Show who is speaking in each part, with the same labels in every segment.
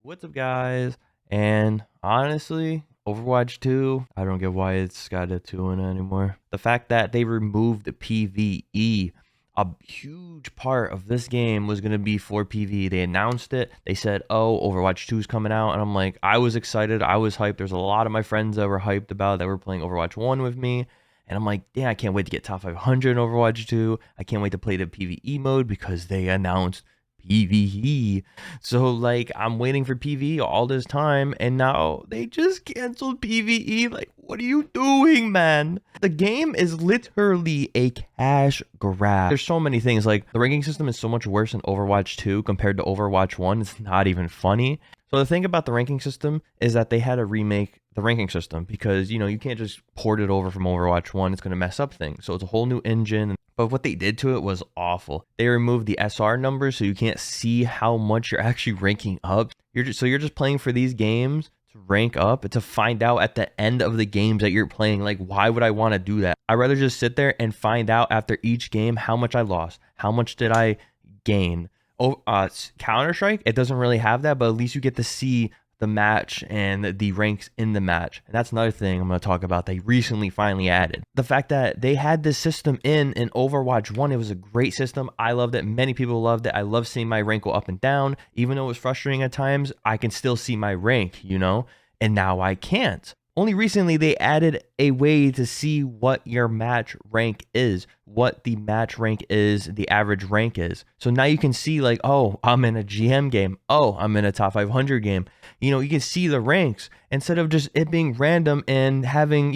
Speaker 1: What's up, guys? And honestly, Overwatch 2, I don't get why it's got a 2 in it anymore. The fact that they removed the PvE, a huge part of this game was going to be for PvE. They announced it. They said, oh, Overwatch 2 is coming out. And I'm like, I was excited. I was hyped. There's a lot of my friends that were hyped about it that were playing Overwatch 1 with me. And I'm like, yeah, I can't wait to get top 500 in Overwatch 2. I can't wait to play the PvE mode because they announced PvE. So like I'm waiting for PvE all this time and now they just canceled PvE. Like, what are you doing, man? The game is literally a cash grab. There's so many things. Like, the ranking system is so much worse in Overwatch 2 compared to Overwatch 1. It's not even funny. So the thing about the ranking system is that they had to remake the ranking system because, you can't just port it over from Overwatch 1. It's going to mess up things. So it's a whole new engine. But what they did to it was awful. They removed the SR numbers so you can't see how much you're actually ranking up. You're just playing for these games to rank up, to find out at the end of the games that you're playing. Like, why would I want to do that? I'd rather just sit there and find out after each game how much I lost, how much did I gain. Counter-Strike, it doesn't really have that, but at least you get to see the match and the ranks in the match. And that's another thing I'm going to talk about they recently finally added. The fact that they had this system in Overwatch 1, it was a great system. I loved it. Many people loved it. I love seeing my rank go up and down. Even though it was frustrating at times, I can still see my rank, and now I can't. Only recently they added a way to see what your match rank is, what the match rank is, the average rank is. So now you can see like, oh, I'm in a GM game. Oh, I'm in a top 500 game. You can see the ranks instead of just it being random and having,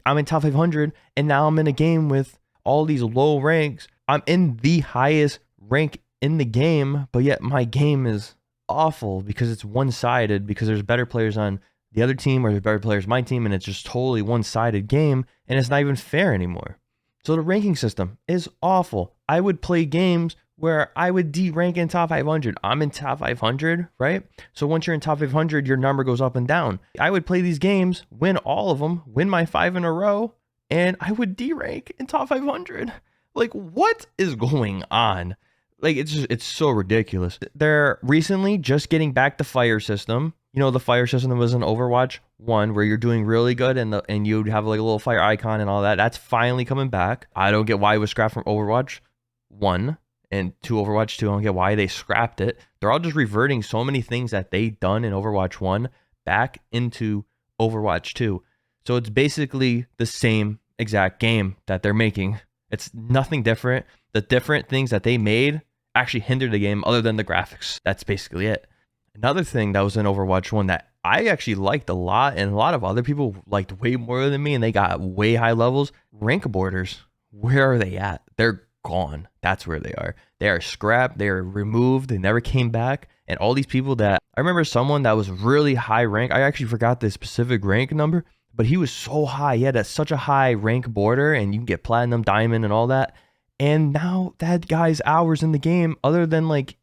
Speaker 1: I'm in top 500 and now I'm in a game with all these low ranks. I'm in the highest rank in the game, but yet my game is awful because it's one-sided, because there's better players on the other team or the better players my team, and it's just totally one-sided game, and it's not even fair anymore. So the ranking system is awful. I would play games where I would D-rank in top 500. I'm in top 500, right? So once you're in top 500, your number goes up and down. I would play these games, win all of them, win my 5 in a row, and I would D-rank in top 500. Like, what is going on? Like, it's so ridiculous. They're recently just getting back the fire system. The fire system that was in Overwatch 1 where you're doing really good and you'd have like a little fire icon and all that. That's finally coming back. I don't get why it was scrapped from Overwatch 1 and to Overwatch 2. I don't get why they scrapped it. They're all just reverting so many things that they done in Overwatch 1 back into Overwatch 2. So it's basically the same exact game that they're making. It's nothing different. The different things that they made actually hindered the game other than the graphics. That's basically it. Another thing that was in Overwatch 1 that I actually liked a lot, and a lot of other people liked way more than me, and they got way high levels, rank borders. Where are they at? They're gone. That's where they are. They are scrapped. They are removed. They never came back. And all these people that... I remember someone that was really high rank. I actually forgot the specific rank number, but he was so high. He had such a high rank border, and you can get platinum, diamond, and all that. And now that guy's hours in the game, other than like,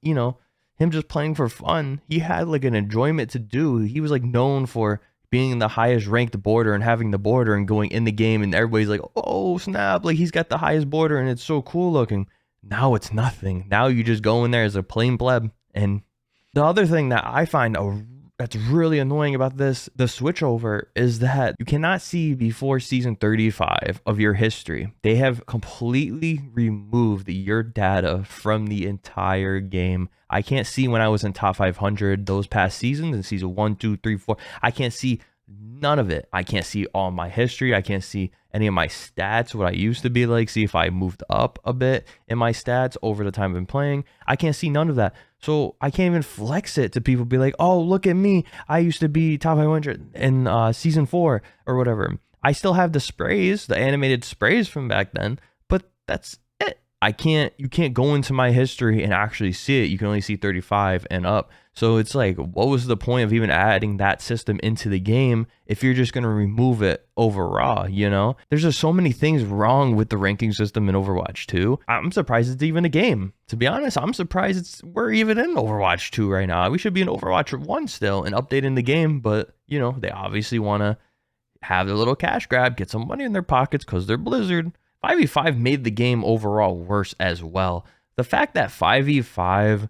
Speaker 1: him just playing for fun, he had like an enjoyment to do. He was like known for being in the highest ranked border and having the border and going in the game, and everybody's like, oh snap, like he's got the highest border and it's so cool looking. Now it's nothing. Now you just go in there as a plain pleb. And the other thing that I find that's really annoying about the switchover is that you cannot see before season 35 of your history. They have completely removed your data from the entire game. I can't see when I was in top 500 those past seasons, in season 1, 2, 3, 4. I can't see none of it. I can't see all my history. I can't see any of my stats, what I used to be like, see if I moved up a bit in my stats over the time I've been playing. I can't see none of that. So I can't even flex it to people, be like, oh, look at me. I used to be top 500 in season 4 or whatever. I still have the sprays, the animated sprays from back then, but that's it. You can't go into my history and actually see it. You can only see 35 and up. So it's like, what was the point of even adding that system into the game if you're just going to remove it overall, There's just so many things wrong with the ranking system in Overwatch 2. I'm surprised it's even a game. To be honest, I'm surprised we're even in Overwatch 2 right now. We should be in Overwatch 1 still and updating the game, but, they obviously want to have their little cash grab, get some money in their pockets because they're Blizzard. 5v5 made the game overall worse as well. The fact that 5v5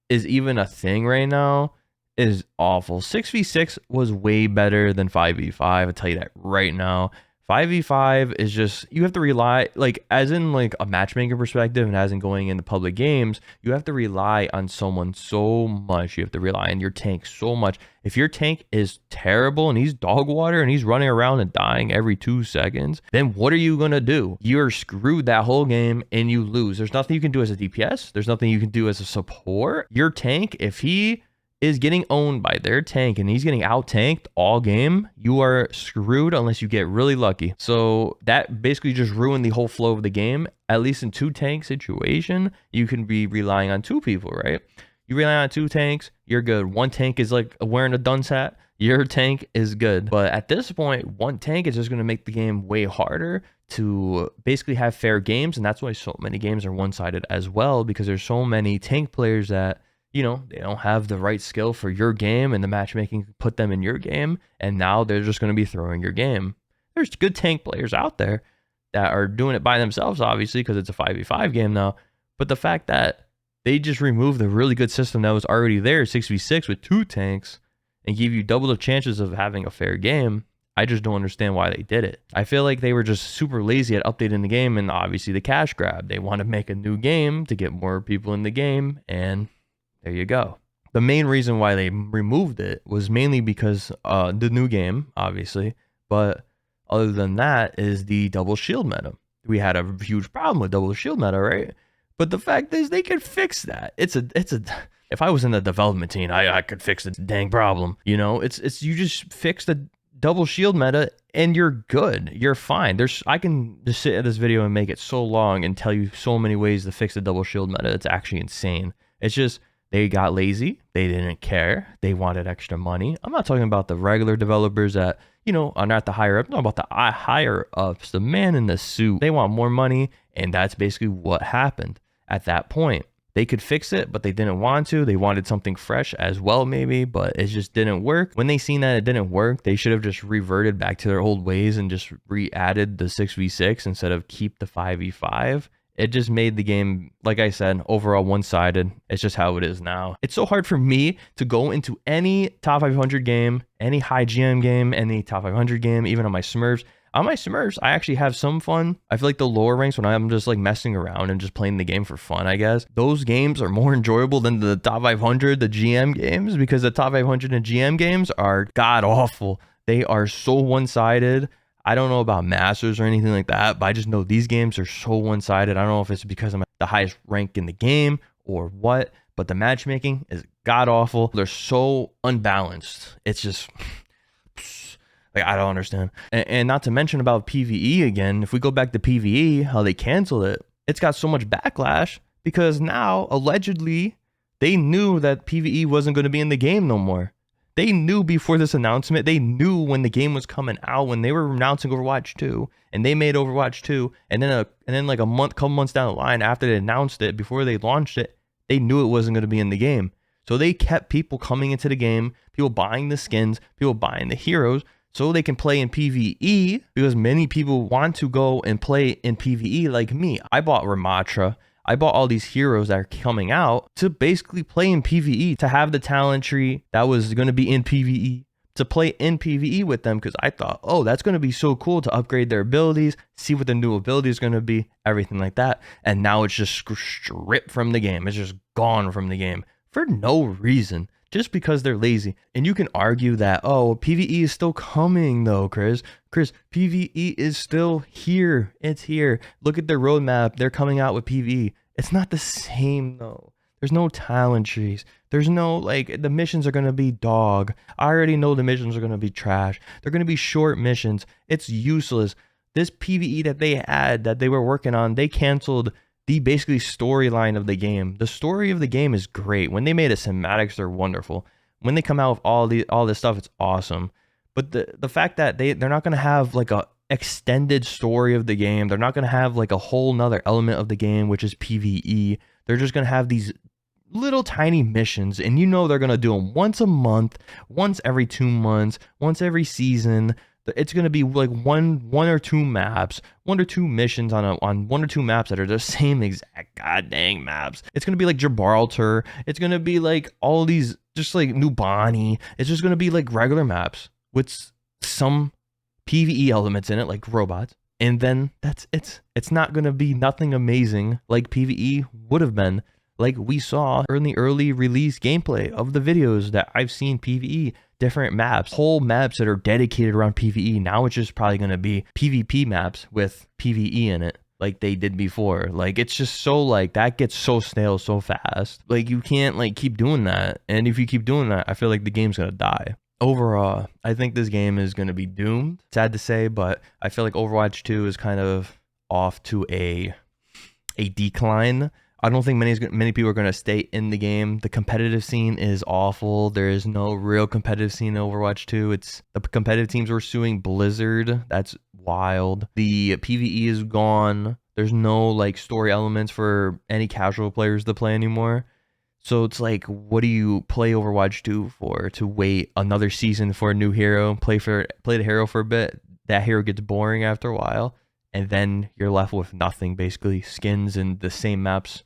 Speaker 1: is even a thing right now is awful. 6v6 was way better than 5v5. I'll tell you that right now. 5v5 is just, you have to rely, like, as in like a matchmaking perspective and as in going into public games, you have to rely on someone so much. You have to rely on your tank so much. If your tank is terrible and he's dog water and he's running around and dying every 2 seconds, then what are you going to do? You're screwed that whole game and you lose. There's nothing you can do as a DPS. There's nothing you can do as a support. Your tank, if he is getting owned by their tank and he's getting out tanked all game, you are screwed unless you get really lucky. So that basically just ruined the whole flow of the game. At least in 2 tank situation, you can be relying on 2 people, right? You rely on 2 tanks, you're good. 1 tank is like wearing a dunce hat, your tank is good. But at this point, 1 tank is just going to make the game way harder to basically have fair games. And that's why so many games are one-sided as well, because there's so many tank players that, you know, they don't have the right skill for your game and the matchmaking put them in your game. And now they're just going to be throwing your game. There's good tank players out there that are doing it by themselves, obviously, because it's a 5v5 game now. But the fact that they just removed the really good system that was already there, 6v6 with 2 tanks, and give you double the chances of having a fair game, I just don't understand why they did it. I feel like they were just super lazy at updating the game, and obviously the cash grab. They want to make a new game to get more people in the game, and there you go. The main reason why they removed it was mainly because the new game, obviously, but other than that is the double shield meta. We had a huge problem with double shield meta, right? But the fact is they could fix that. If I was in the development team, I could fix the dang problem. You know, it's you just fix the double shield meta and you're good. You're fine. I can just sit at this video and make it so long and tell you so many ways to fix the double shield meta. It's actually insane. It's just they got lazy. They didn't care. They wanted extra money. I'm not talking about the regular developers that, you know, are not the higher up. I'm talking about the higher ups, the man in the suit. They want more money, and that's basically what happened at that point. They could fix it, but they didn't want to. They wanted something fresh as well, maybe, but it just didn't work. When they seen that it didn't work, they should have just reverted back to their old ways and just re-added the 6v6 instead of keep the 5v5. It just made the game, like I said, overall one-sided. It's just how it is now. It's so hard for me to go into any top 500 game, any high GM game, any top 500 game, even on my Smurfs. On my Smurfs, I actually have some fun. I feel like the lower ranks, when I'm just like messing around and just playing the game for fun, I guess, those games are more enjoyable than the top 500, the GM games, because the top 500 and GM games are god-awful. They are so one-sided. I don't know about Masters or anything like that, but I just know these games are so one-sided. I don't know if it's because I'm at the highest rank in the game or what, but the matchmaking is god-awful. They're so unbalanced. It's just, like, I don't understand. And not to mention about PvE again, if we go back to PvE, how they canceled it, it's got so much backlash because now, allegedly, they knew that PvE wasn't going to be in the game no more. They knew before this announcement. They knew when the game was coming out, when they were announcing Overwatch 2, and they made Overwatch 2, and then like couple months down the line after they announced it, before they launched it, they knew it wasn't going to be in the game. So they kept people coming into the game, people buying the skins, people buying the heroes, so they can play in PvE, because many people want to go and play in PvE like me. I bought Ramatra. I bought all these heroes that are coming out to basically play in PvE, to have the talent tree that was going to be in PvE, to play in PvE with them, because I thought, oh, that's going to be so cool to upgrade their abilities, see what the new ability is going to be, everything like that. And now it's just stripped from the game. It's just gone from the game for no reason, just because they're lazy. And you can argue that, oh, PvE is still coming though, Chris, PvE is still here. It's here. Look at their roadmap. They're coming out with PvE. It's not the same though. There's no talent trees. There's no, like, the missions are going to be dog. I already know the missions are going to be trash. They're going to be short missions. It's useless. This PvE that they had, that they were working on, they canceled the basically storyline of the game. The story of the game is great. When they made it cinematics, they're wonderful. When they come out with all this stuff, it's awesome. But the fact that they're not going to have like a extended story of the game, they're not going to have like a whole nother element of the game, which is PvE. They're just going to have these little tiny missions, and you know they're going to do them once a month, once every 2 months, once every season. It's going to be like one or two maps, 1 or 2 missions on 1 or 2 maps that are the same exact god dang maps. It's going to be like Gibraltar. It's going to be like all these just like new Bonnie. It's just gonna be like regular maps with some PvE elements in it, like robots. And then that's it's not gonna be nothing amazing like PvE would have been, like we saw in the early release gameplay of the videos that I've seen PvE, different maps, whole maps that are dedicated around PvE. Now it's just probably gonna be PvP maps with PvE in it, like they did before. Like it's just so like that gets so stale so fast. Like you can't like keep doing that. And if you keep doing that, I feel like the game's gonna die. Overall, I think this game is going to be doomed. Sad to say, but I feel like Overwatch 2 is kind of off to a decline. I don't think many people are going to stay in the game. The competitive scene is awful. There is no real competitive scene in Overwatch 2. It's the competitive teams were suing Blizzard. That's wild. The PvE is gone. There's no like story elements for any casual players to play anymore. So it's like, what do you play Overwatch 2 for? To wait another season for a new hero, play the hero for a bit. That hero gets boring after a while, and then you're left with nothing, basically skins and the same maps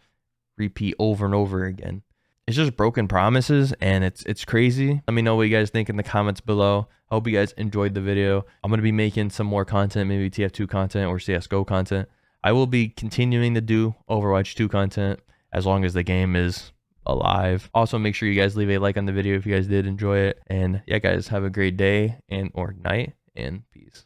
Speaker 1: repeat over and over again. It's just broken promises, and it's crazy. Let me know what you guys think in the comments below. I hope you guys enjoyed the video. I'm gonna be making some more content, maybe TF2 content or CS:GO content. I will be continuing to do Overwatch 2 content as long as the game is alive. Also, make sure you guys leave a like on the video if you guys did enjoy it. And yeah, guys, have a great day and or night, and peace.